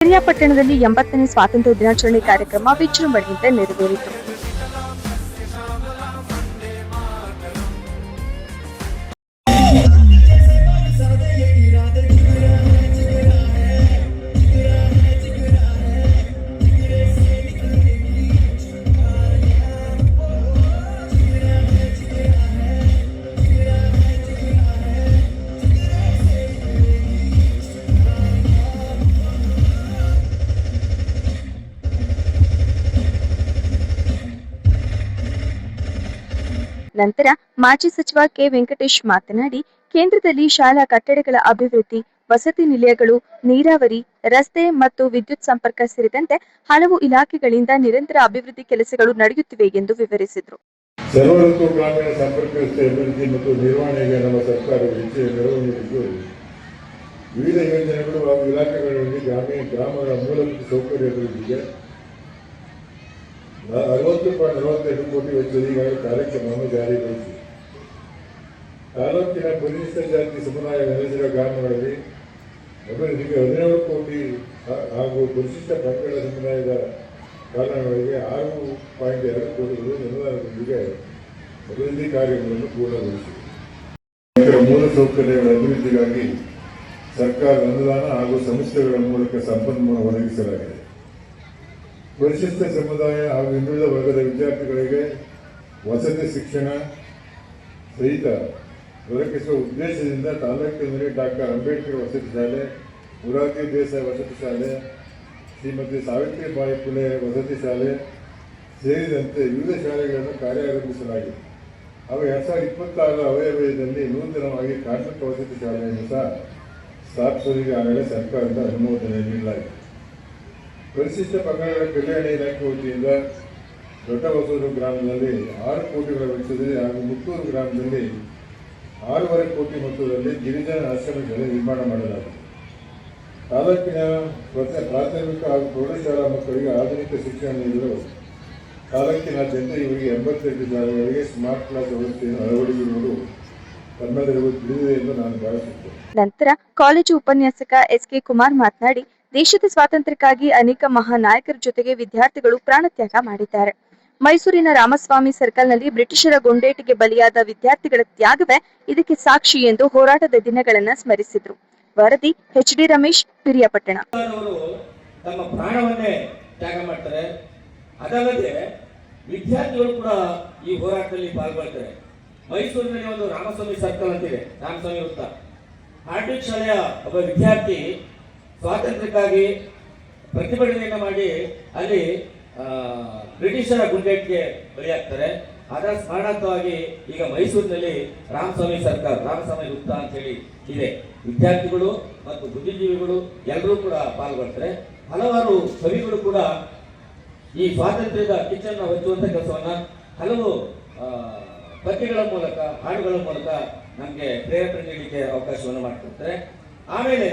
ಪಿರಿಯಾಪಟ್ಟಣದಲ್ಲಿ 80ನೇ ಸ್ವಾತಂತ್ರ್ಯ ದಿನಾಚರಣೆ ಕಾರ್ಯಕ್ರಮ ವಿಜೃಂಭಣೆಯಿಂದ ನೆರವೇರಿತು. ನಂತರ ಮಾಜಿ ಸಚಿವ ಕೆ ವೆಂಕಟೇಶ್ ಮಾತನಾಡಿ, ಕೇಂದ್ರದಲ್ಲಿ ಶಾಲಾ ಕಟ್ಟಡಗಳ ಅಭಿವೃದ್ಧಿ, ವಸತಿ ನಿಲಯಗಳು, ನೀರಾವರಿ, ರಸ್ತೆ ಮತ್ತು ವಿದ್ಯುತ್ ಸಂಪರ್ಕ ಸೇರಿದಂತೆ ಹಲವು ಇಲಾಖೆಗಳಿಂದ ನಿರಂತರ ಅಭಿವೃದ್ಧಿ ಕೆಲಸಗಳು ನಡೆಯುತ್ತಿವೆ ಎಂದು ವಿವರಿಸಿದರು. ಸರ್ವಋತು ಗ್ರಾಮೀಣ ಸಂಪರ್ಕ ವ್ಯವಸ್ಥೆ ಅಭಿವೃದ್ಧಿ ಮತ್ತು ನಿರ್ವಹಣೆಗೆ ನಮ್ಮ ಸರ್ಕಾರ ಹೆಚ್ಚಿನ ನೆರವು ನೀಡಿದ್ದು, ವಿವಿಧ ಯೋಜನೆಗಳು ಹಾಗೂ ಇಲಾಖೆಗಳಲ್ಲಿ ಗ್ರಾಮಗಳ ಮೂಲಭೂತ ಸೌಕರ್ಯ ಅಭಿವೃದ್ಧಿಗೆ 60.42 ಕೋಟಿ ವೆಚ್ಚದ ಈಗಾಗಲೇ ಕಾರ್ಯಕ್ರಮವನ್ನು ಜಾರಿಗೊಳಿಸಿದೆ. ತಾಲೂಕಿನ ಪರಿಶಿಷ್ಟ ಜಾತಿ ಸಮುದಾಯ ನೆಲೆಸಿರುವ ಗ್ರಾಮಗಳಲ್ಲಿ ಅಭಿವೃದ್ಧಿಗೆ 17 ಕೋಟಿ ಹಾಗೂ ಪರಿಶಿಷ್ಟ ಪಂಗಡ ಸಮುದಾಯದ ಕಾಲೋನಿಗಳಿಗೆ 6.2 ಕೋಟಿಗಳು ಅನುದಾನದೊಂದಿಗೆ ಅಭಿವೃದ್ಧಿ ಕಾರ್ಯಗಳನ್ನು ಪೂರ್ಣಗೊಳಿಸಿದೆ. ಮೂಲಸೌಕರ್ಯಗಳ ಅಭಿವೃದ್ಧಿಗಾಗಿ ಸರ್ಕಾರದ ಅನುದಾನ ಹಾಗೂ ಸಂಸ್ಥೆಗಳ ಮೂಲಕ ಸಂಪನ್ಮೂಲ ಒದಗಿಸಲಾಗಿದೆ. ಪರಿಶಿಷ್ಟ ಸಮುದಾಯ ಹಾಗೂ ಹಿಂದುಳಿದ ವರ್ಗದ ವಿದ್ಯಾರ್ಥಿಗಳಿಗೆ ವಸತಿ ಶಿಕ್ಷಣ ಸಹಿತ ದೊರಕಿಸುವ ಉದ್ದೇಶದಿಂದ ತಾಲೂಕಿನಲ್ಲಿ ಡಾಕ್ಟರ್ ಅಂಬೇಡ್ಕರ್ ವಸತಿ ಶಾಲೆ, ಮುರಾರ್ಜಿ ದೇಸಾಯಿ ವಸತಿ ಶಾಲೆ, ಶ್ರೀಮತಿ ಸಾವಿತ್ರಿಬಾಯಿ ಫುಲೆ ವಸತಿ ಶಾಲೆ ಸೇರಿದಂತೆ ವಿವಿಧ ಶಾಲೆಗಳನ್ನು ಕಾರ್ಯಾರಂಭಿಸಲಾಗಿದೆ. ಹಾಗೂ 2026 ಅವಯವಯದಲ್ಲಿ ನೂತನವಾಗಿ ಕಾರ್ಮಿಕ ವಸತಿ ಶಾಲೆಯನ್ನು ಸಹ ಸ್ಥಾಪಿಸುವವರಿಗೆ ಆಗಲೇ ಸರ್ಕಾರದ ಅನುಮೋದನೆ ನೀಡಲಾಗಿದೆ. ಪರಿಶಿಷ್ಟ ಪಂಗಡಗಳ ಕಲ್ಯಾಣ ಇಲಾಖೆ ವತಿಯಿಂದ ದೊಡ್ಡ ಹೊಸೂರು ಗ್ರಾಮದಲ್ಲಿ 6 ಕೋಟಿಗಳ ವೆಚ್ಚದಲ್ಲಿ ಹಾಗೂ ಮುತ್ತೂರು ಗ್ರಾಮದಲ್ಲಿ 6.5 ಕೋಟಿ ಮೊತ್ತದಲ್ಲಿ ಗಿರಿಜನ ಆಶ್ರಮ ಶಾಲೆ ನಿರ್ಮಾಣ ಮಾಡಲಾಗಿದೆ. ತಾಲೂಕಿನ ಪ್ರಾಥಮಿಕ ಹಾಗೂ ಪ್ರೌಢಶಾಲಾ ಮಕ್ಕಳಿಗೆ ಆಧುನಿಕ ಶಿಕ್ಷಣ ನೀಡಲು ತಾಲೂಕಿನಾದ್ಯಂತ ಇವರಿಗೆ 88 ಶಾಲೆಗಳಿಗೆ ಸ್ಮಾರ್ಟ್ ಕ್ಲಾಸ್ ವ್ಯವಸ್ಥೆಯನ್ನು ಅಳವಡಿಸಿರುವುದು ತಮ್ಮೆಲ್ಲರಿಗೂ ತಿಳಿದಿದೆ ಎಂದು ನಾನು ಭಾವಿಸುತ್ತೇನೆ. ನಂತರ ಕಾಲೇಜು ಉಪನ್ಯಾಸಕ ಎಸ್.ಕೆ. ಕುಮಾರ್ ಮಾತನಾಡಿ, ದೇಶದ ಸ್ವಾತಂತ್ರ್ಯಕ್ಕಾಗಿ ಅನೇಕ ಮಹಾನ್ ನಾಯಕರ ಜೊತೆಗೆ ವಿದ್ಯಾರ್ಥಿಗಳು ಪ್ರಾಣತ್ಯಾಗ ಮಾಡಿದ್ದಾರೆ. ಮೈಸೂರಿನ ರಾಮಸ್ವಾಮಿ ಸರ್ಕಲ್ನಲ್ಲಿ ಬ್ರಿಟಿಷರ ಗುಂಡೇಟಿಗೆ ಬಲಿಯಾದ ವಿದ್ಯಾರ್ಥಿಗಳ ತ್ಯಾಗವೇ ಇದಕ್ಕೆ ಸಾಕ್ಷಿ ಎಂದು ಹೋರಾಟದ ದಿನಗಳನ್ನು ಸ್ಮರಿಸಿದರು. ವರದಿ ಎಚ್.ಡಿ. ರಮೇಶ್, ಪಿರಿಯಾಪಟ್ಟಣ. ತಮ್ಮ ಪ್ರಾಣವನ್ನೇ ತ್ಯಾಗ ಮಾಡ್ತಾರೆ. ಅದಲ್ಲದೆ ವಿದ್ಯಾರ್ಥಿಗಳು ಕೂಡ ಈ ಹೋರಾಟದಲ್ಲಿ ಪಾಲ್ಗೊಳ್ತಾರೆ. ಮೈಸೂರಿನಲ್ಲಿ ಒಂದು ರಾಮಸ್ವಾಮಿ ಸರ್ಕಲ್ ಅಂತಿದೆ, ರಾಮಸ್ವಾಮಿ ವೃತ್ತ. ಆರ್ಟಿಕ್ ಶಾಲೆಯ ಒಬ್ಬ ವಿದ್ಯಾರ್ಥಿ ಸ್ವಾತಂತ್ರ್ಯಕ್ಕಾಗಿ ಪ್ರತಿಭಟನೆಯನ್ನು ಮಾಡಿ ಅಲ್ಲಿ ಬ್ರಿಟಿಷರ ಗುಂಡೇಟಿಗೆ ಬಲಿಯಾಗ್ತಾರೆ. ಅದರ ಸ್ಮರಣಾರ್ಥವಾಗಿ ಈಗ ಮೈಸೂರಿನಲ್ಲಿ ರಾಮಸ್ವಾಮಿ ಸರ್ಕಲ್, ರಾಮಸ್ವಾಮಿ ವೃತ್ತ ಅಂತ ಹೇಳಿ ಇದೆ. ವಿದ್ಯಾರ್ಥಿಗಳು ಮತ್ತು ಬುದ್ಧಿಜೀವಿಗಳು ಎಲ್ಲರೂ ಕೂಡ ಪಾಲ್ಗೊಳ್ತಾರೆ. ಹಲವಾರು ಕವಿಗಳು ಕೂಡ ಈ ಸ್ವಾತಂತ್ರ್ಯದ ಕಿಚ್ಚನ್ನು ಹೊಚ್ಚುವಂತ ಕೆಲಸವನ್ನ ಹಲವು ಪದ್ಯಗಳ ಮೂಲಕ, ಹಾಡುಗಳ ಮೂಲಕ ನಮಗೆ ಪ್ರೇರೇಪಣೆ ನೀಡಲಿಕ್ಕೆ ಅವಕಾಶವನ್ನು ಮಾಡಿಕೊಡ್ತಾರೆ. ಆಮೇಲೆ